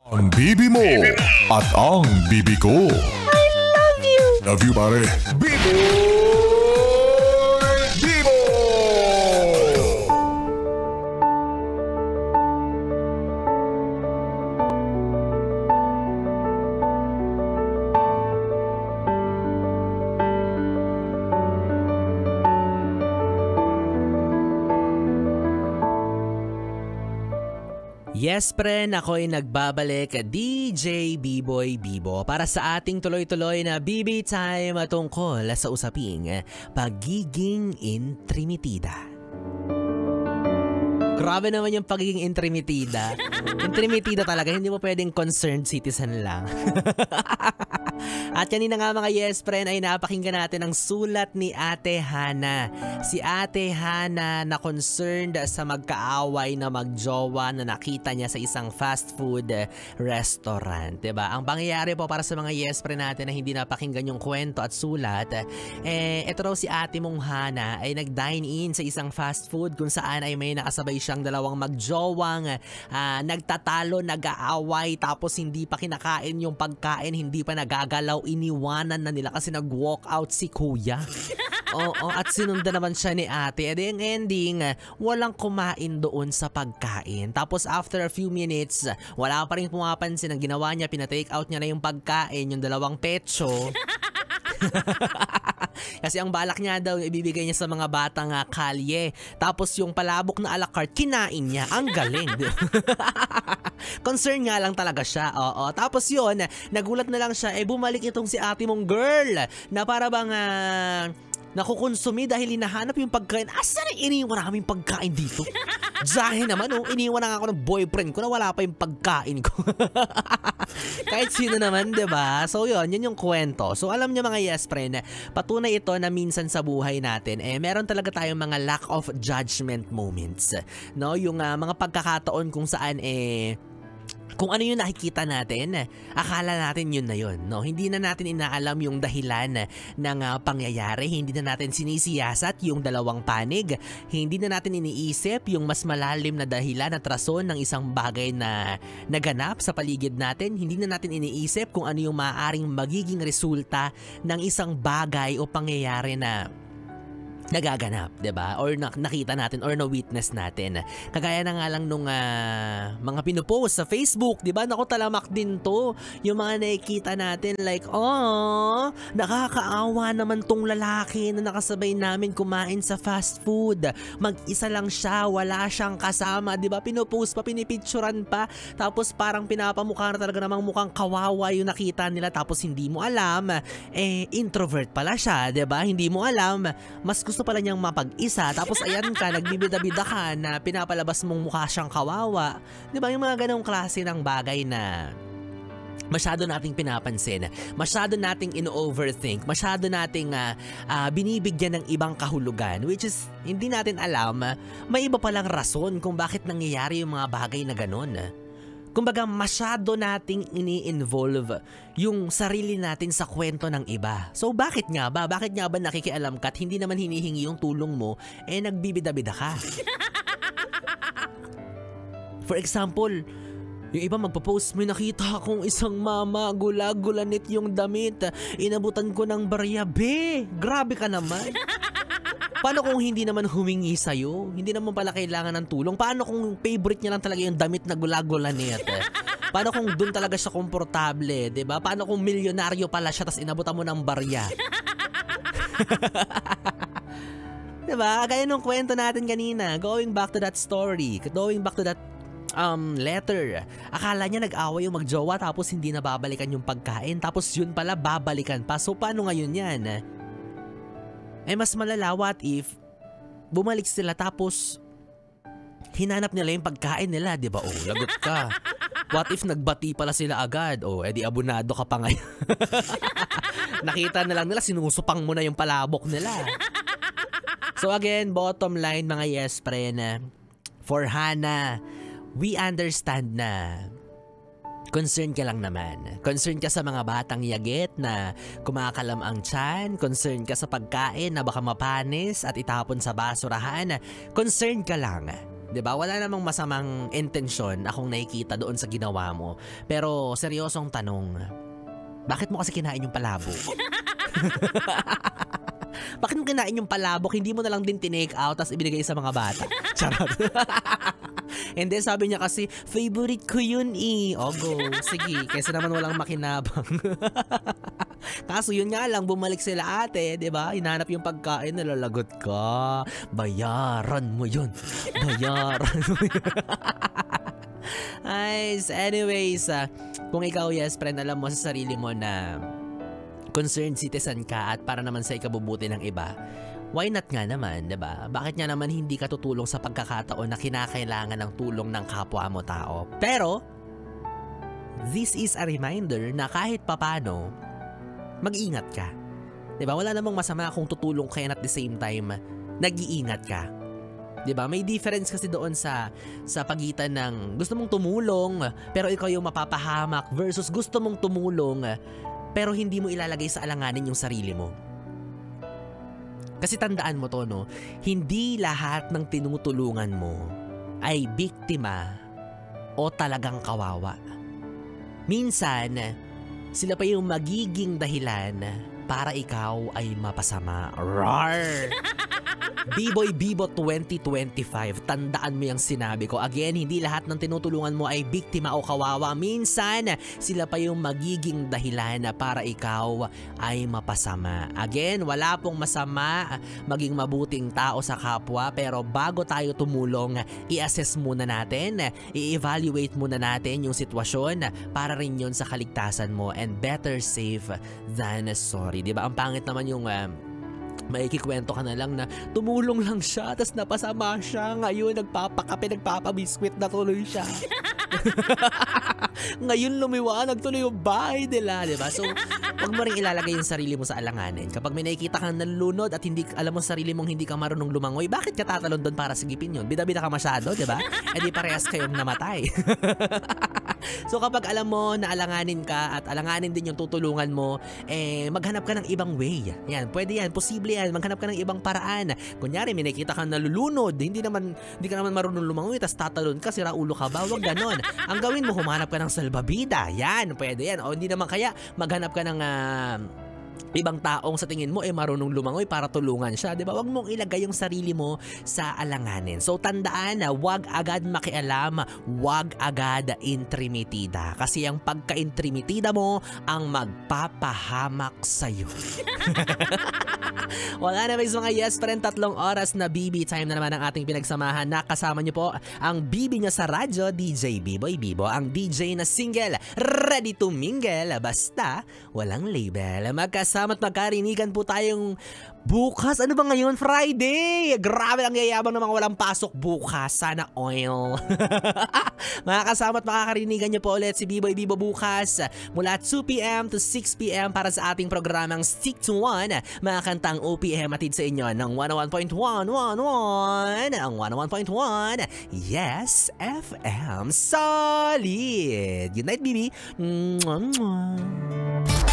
Ang bibi mo at ang bibi ko. I love you! Love you, pare. Bibo! Bibo! Yes, friend, ako'y nagbabalik, DJ B-Boy Bibo, para sa ating tuloy-tuloy na BB Time tungkol sa usaping pagiging intrimitida. Grabe naman yung pagiging intrimitida. Intrimitida talaga, hindi mo pwedeng concerned citizen lang. At kanina nga mga yes friend ay napakinggan natin ang sulat ni Ate Hana. Si Ate Hana na concerned sa magkaaway na magjowa na nakita niya sa isang fast food restaurant. Diba? Ang pangyayari po para sa mga yes friend natin na hindi napakinggan yung kwento at sulat, ito raw si Ate mong Hana ay nag-dine in sa isang fast food kung saan ay may nakasabay siyang dalawang magjowang nagtatalo, nag-aaway, tapos hindi pa kinakain yung pagkain, hindi pa nagagalaw, iniwanan na nila kasi nag-walk out si kuya. Oo, at sinundan naman siya ni ate. And yung ending, walang kumain doon sa pagkain. Tapos after a few minutes, wala pa rin pumapansin. Ang ginawa niya, pinatake out niya na yung pagkain, yung dalawang pecho. Kasi ang balak niya daw ibibigay niya sa mga batang kalye. Tapos yung palabok na a la carte kinain niya. Ang galing. Concern nga lang talaga siya. Oo. Tapos yun, nagulat na lang siya, bumalik itong si ate mong girl na para bang nakukonsumi dahil hinahanap yung pagkain. Asa na iniwan namin pagkain dito? Dahil naman, iniwan na nga ako ng boyfriend ko na wala pa yung pagkain ko. Kahit sino naman, diba? So yun yung kwento. So alam niyo mga yes friend, patunay ito na minsan sa buhay natin, meron talaga tayong mga lack of judgment moments. No? Yung mga pagkakataon kung saan kung ano yung nakikita natin, akala natin yun na yun. No? Hindi na natin inaalam yung dahilan ng pangyayari. Hindi na natin sinisiyasat yung dalawang panig. Hindi na natin iniisip yung mas malalim na dahilan at rason ng isang bagay na naganap sa paligid natin. Hindi na natin iniisip kung ano yung maaaring magiging resulta ng isang bagay o pangyayari na nagaganap, 'di ba? Or nakita natin or na-witness natin. Kagaya na nga lang nung mga pinopost sa Facebook, 'di ba? Naku, talamak din 'to. Yung mga nakikita natin like, "Oh, nakakaawa naman tong lalaki na nakasabay namin kumain sa fast food. Mag-isa lang siya, wala siyang kasama." 'Di ba? Pinopost pa, pinipicturan pa. Tapos parang pinapamukha na talaga namang mukhang kawawa yung nakita nila, tapos hindi mo alam introvert pala siya, 'di ba? Hindi mo alam, mas gusto pala niyang mapag-isa, tapos ayan ka, nagbibida-bida ka na pinapalabas mong mukha siyang kawawa. Di ba yung mga ganong klase ng bagay na masyado nating pinapansin, masyado nating ino-overthink, masyado nating binibigyan ng ibang kahulugan, which is hindi natin alam, may iba palang rason kung bakit nangyayari yung mga bagay na ganon. Kumbaga masyado nating ini-involve yung sarili natin sa kwento ng iba. So bakit nga ba? Bakit nga ba nakikialam ka at hindi naman hinihingi yung tulong mo, nagbibida-bida ka? For example, yung iba magpo-post, may nakita akong isang mama, gula-gulanit yung damit, inabutan ko ng barya. Be, grabe ka naman. Paano kung hindi naman humingi sa'yo? Hindi naman pala kailangan ng tulong? Paano kung favorite niya lang talaga yung damit na gula-gulanit? Paano kung dun talaga siya komportable? Diba? Paano kung milyonaryo pala siya tapos inabutan mo ng barya? Diba? Gaya nung kwento natin kanina, going back to that story, going back to that letter. Akala niya nag-away yung magjowa tapos hindi na babalikan yung pagkain, tapos yun pala babalikan pa. So paano ngayon yan? Mas malala, what if bumalik sila tapos hinanap nila yung pagkain nila, di ba? Oh, lagot ka. What if nagbati pala sila agad? Oh, edi abunado ka pa ngayon. Nakita na lang nila, sinusupang mo na yung palabok nila. So again, bottom line mga yes friend, for Hana, we understand na concern ka lang naman. Concern ka sa mga batang yagit na kumakalam ang tiyan. Concern ka sa pagkain na baka mapanis at itapon sa basurahan. Concern ka lang. 'Di ba? Wala namang masamang intensyon akong nakikita doon sa ginawa mo. Pero seryosong tanong, bakit mo kasi kinain yung palabok? Bakit mo kinain yung palabok? Hindi mo na lang din tinake out tapos ibinigay sa mga bata. Charot. And then sabi niya kasi, favorite ko yun eh. O go, sige, kaysa naman walang makinabang. Kaso yun nga lang, bumalik sila ate, 'di ba? Hinanap yung pagkain, nalalagot ka. Bayaran mo yun. Bayaran mo yun. Anyways, kung ikaw, yes, friend, alam mo sa sarili mo na concerned citizen ka at para naman sa ikabubuti ng iba, why not nga naman, 'di ba? Bakit nga naman hindi ka tutulong sa pagkakataon na kinakailangan ng tulong ng kapwa mo tao? Pero, this is a reminder na kahit papano, mag-ingat ka. 'Di ba? Wala namang masama kung tutulong ka and at the same time, nag-iingat ka. 'Di ba? May difference kasi doon sa pagitan ng gusto mong tumulong pero ikaw yung mapapahamak versus gusto mong tumulong pero hindi mo ilalagay sa alanganin yung sarili mo. Kasi tandaan mo to, no? Hindi lahat ng tinutulungan mo ay biktima o talagang kawawa. Minsan, sila pa yung magiging dahilan para ikaw ay mapasama. Rar! B-Boy Bibo 2025, tandaan mo yung sinabi ko. Again, hindi lahat ng tinutulungan mo ay biktima o kawawa. Minsan, sila pa yung magiging dahilan para ikaw ay mapasama. Again, wala pong masama maging mabuting tao sa kapwa, pero bago tayo tumulong, i-assess muna natin, i-evaluate muna natin yung sitwasyon para rin yun sa kaligtasan mo, and better safe than sorry. Diba? Ang pangit naman yung maikikwento ka na lang na tumulong lang siya tapos napasama siya, ngayon nagpapakape, nagpapabiskwit na tuloy siya. Ngayon lumiwanag tuloy yung bahay nila, diba? So, huwag mo rin ilalagay yung sarili mo sa alanganin. Kapag may nakikita kang nalulunod at hindi alam mo sarili mong hindi ka marunong lumangoy, bakit ka tatalon doon para sigipin yun? Bida-bida ka masyado, diba? E di parehas kayong namatay. So kapag alam mo na alanganin ka at alanganin din yung tutulungan mo, maghanap ka ng ibang way. Yan, pwede yan, posible yan. Maghanap ka ng ibang paraan. Kunyari, may nakita kang nalulunod, hindi ka naman marunong lumangoy, tas tatalon ka, sira ulo ka ba? Huwag ganon. Ang gawin mo, humanap ka ng salbabida. Yan, pwede yan. O hindi naman kaya, maghanap ka ng ibang taong sa tingin mo marunong lumangoy para tulungan siya, 'di ba? Huwag mong ilagay yung sarili mo sa alanganin. So tandaan na huwag agad makialam, huwag agad intrimitida. Kasi ang pagka-intrimitida mo ang magpapahamak sa iyo. Wala na mga yes friend, 3 oras na BB time na naman ang ating pinagsamahan. Nakasama niyo po ang BB niya sa radyo, DJ B-Boy Bibo, ang DJ na single, ready to mingle, basta walang label. Magkasama at magkarinigan po tayong bukas. Ano ba ngayon? Friday! Grabe ang yayabang ng mga walang pasok bukas. Sana oil. Makakasama at makakarinigan niyo po ulit si B-Boy Bibo bukas mula 2 p.m. to 6 p.m. para sa ating programang Stick to One. Mga kantang OPM atid sa inyo ng 101.1 ang 101.1 Yes FM Solid. Good night, BB. Mwah, mwah.